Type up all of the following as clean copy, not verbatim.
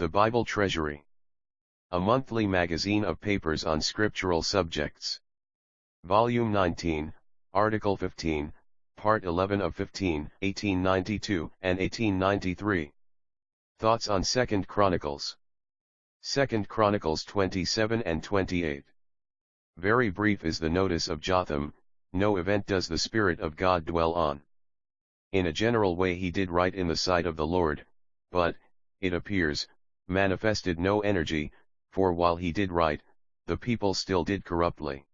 The Bible Treasury. A monthly magazine of papers on scriptural subjects. Volume 19, Article 15, Part 11 of 15, 1892 and 1893. Thoughts on 2 Chronicles. 2 Chronicles 27 and 28. Very brief is the notice of Jotham, no event does the Spirit of God dwell on. In a general way he did right in the sight of the Lord, but, it appears, manifested no energy, for while he did right, the people still did corruptly.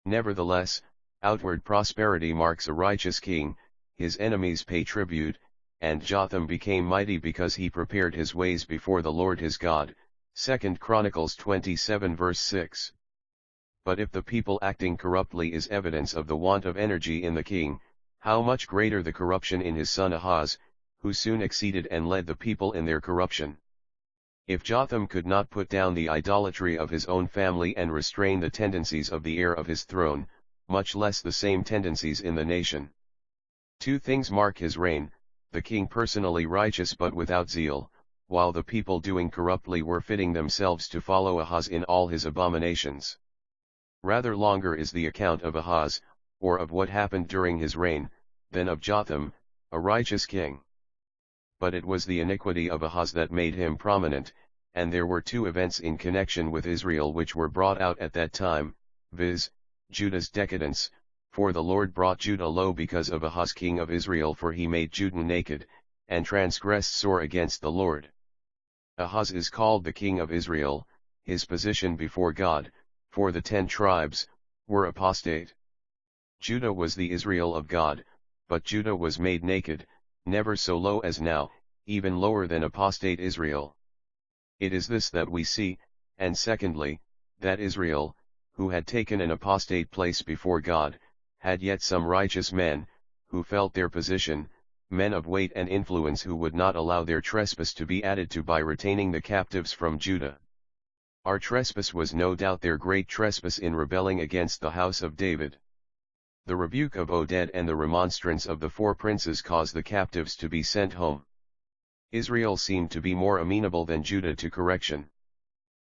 Nevertheless, outward prosperity marks a righteous king, his enemies pay tribute, and Jotham became mighty because he prepared his ways before the Lord his God. 2 Chronicles 27 verse 6. But if the people acting corruptly is evidence of the want of energy in the king, how much greater the corruption in his son Ahaz, who soon exceeded and led the people in their corruption. If Jotham could not put down the idolatry of his own family and restrain the tendencies of the heir of his throne, much less the same tendencies in the nation. Two things mark his reign: the king personally righteous but without zeal, while the people doing corruptly were fitting themselves to follow Ahaz in all his abominations. Rather longer is the account of Ahaz, or of what happened during his reign, than of Jotham, a righteous king. But it was the iniquity of Ahaz that made him prominent, and there were two events in connection with Israel which were brought out at that time, viz., Judah's decadence, for the Lord brought Judah low because of Ahaz king of Israel, for he made Judah naked, and transgressed sore against the Lord. Ahaz is called the king of Israel, his position before God, for the 10 tribes, were apostate. Judah was the Israel of God, but Judah was made naked, never so low as now, even lower than apostate Israel. It is this that we see, and secondly, that Israel, who had taken an apostate place before God, had yet some righteous men, who felt their position, men of weight and influence who would not allow their trespass to be added to by retaining the captives from Judah. Our trespass was no doubt their great trespass in rebelling against the house of David. The rebuke of Oded and the remonstrance of the 4 princes caused the captives to be sent home. Israel seemed to be more amenable than Judah to correction.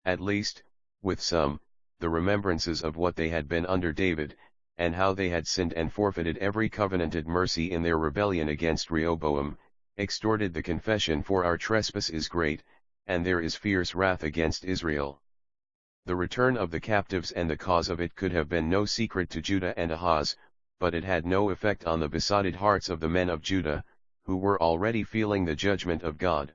At least, with some, the remembrances of what they had been under David, and how they had sinned and forfeited every covenanted mercy in their rebellion against Rehoboam, extorted the confession, for our trespass is great, and there is fierce wrath against Israel. The return of the captives and the cause of it could have been no secret to Judah and Ahaz, but it had no effect on the besotted hearts of the men of Judah, who were already feeling the judgment of God.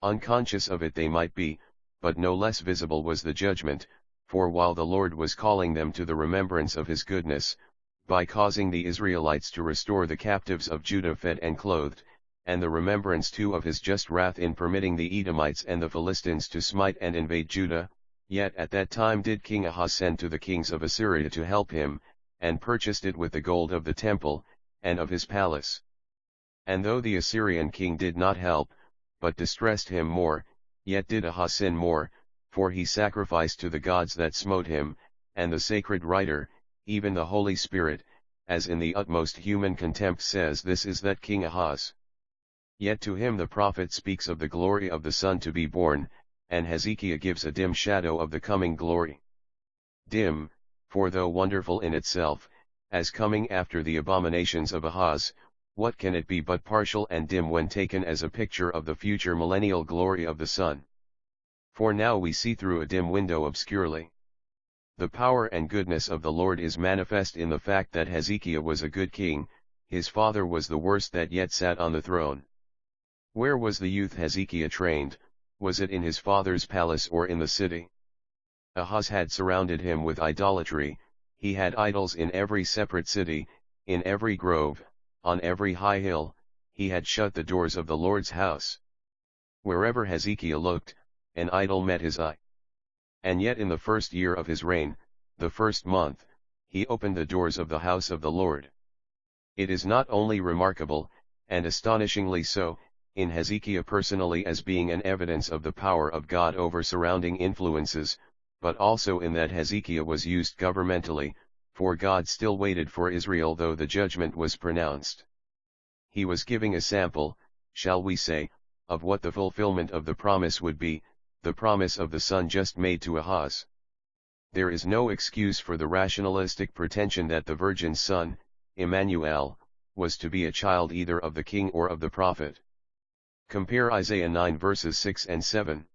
Unconscious of it they might be, but no less visible was the judgment, for while the Lord was calling them to the remembrance of his goodness, by causing the Israelites to restore the captives of Judah fed and clothed, and the remembrance too of his just wrath in permitting the Edomites and the Philistines to smite and invade Judah, yet at that time did King Ahaz send to the kings of Assyria to help him, and purchased it with the gold of the temple, and of his palace. And though the Assyrian king did not help, but distressed him more, yet did Ahaz sin more, for he sacrificed to the gods that smote him, and the sacred writer, even the Holy Spirit, as in the utmost human contempt says, this is that King Ahaz. Yet to him the prophet speaks of the glory of the Son to be born, and Hezekiah gives a dim shadow of the coming glory. Dim, for though wonderful in itself, as coming after the abominations of Ahaz, what can it be but partial and dim when taken as a picture of the future millennial glory of the Son? For now we see through a dim window obscurely. The power and goodness of the Lord is manifest in the fact that Hezekiah was a good king, his father was the worst that yet sat on the throne. Where was the youth Hezekiah trained? Was it in his father's palace or in the city? Ahaz had surrounded him with idolatry, he had idols in every separate city, in every grove, on every high hill, he had shut the doors of the Lord's house. Wherever Hezekiah looked, an idol met his eye. And yet in the first year of his reign, the first month, he opened the doors of the house of the Lord. It is not only remarkable, and astonishingly so, in Hezekiah personally as being an evidence of the power of God over surrounding influences, but also in that Hezekiah was used governmentally, for God still waited for Israel though the judgment was pronounced. He was giving a sample, shall we say, of what the fulfillment of the promise would be, the promise of the son just made to Ahaz. There is no excuse for the rationalistic pretension that the virgin's son, Emmanuel, was to be a child either of the king or of the prophet. Compare Isaiah 9 verses 6 and 7.